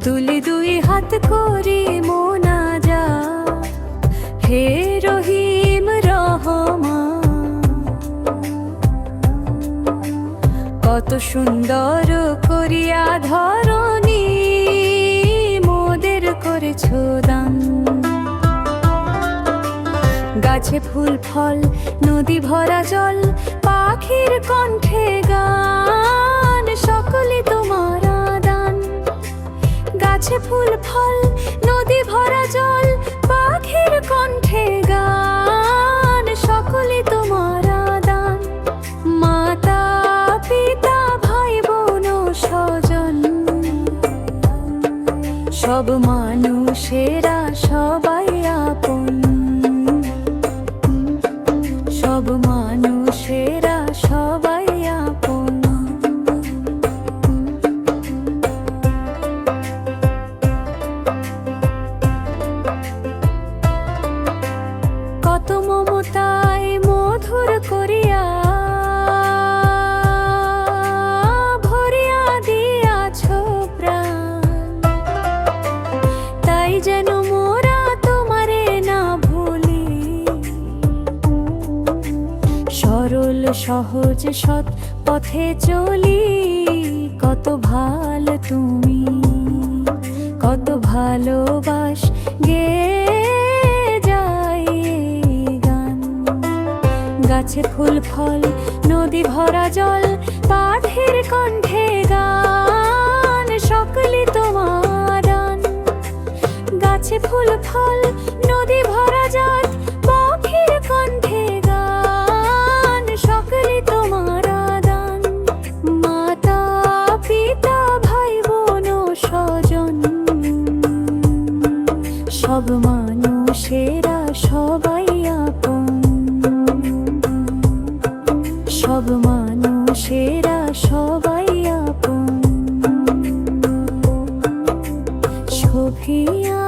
তুলি দুই হাত করি মোনাজাত, হে রহিম রহমান। কত সুন্দর করিয়া ধরণী মোদের করেছো দান। গাছে ফুল ফল, নদী ভরা জল, পাখির কণ্ঠে গান, সকলে তোমার দান। গাছে ফুল ফল, নদী ভরা জল, পাখির কণ্ঠে গান, সকলে তোমার দান। মাতা পিতা ভাই বোন স্বজন, সব মানুষেরা সবাই আপন, সব মানুষেরা সবাই আপন। কত মমতায় মধুর করিয়া ভরিয়া দিয়াছ প্রাণ, তাই যেন মোরা তোমারে না ভুলি। সরল সহজ সৎ পথে চলি, কত ভালো তুমি, কত ভালোবাস গে যায় গান। গাছে ফুল ফল, নদী ভরা জল, পাখির কণ্ঠে গান, সকলে তোমার দান। গাছে ফুল ফল, নদী ভরা জল, পাখির কণ্ঠে গান, সকলে তোমার দান। মাতা পিতা ভাই বোন স্বজন, সব মানুষেরা সবাই আপন, সব মানুষেরা সবাই আপন। সোফিয়া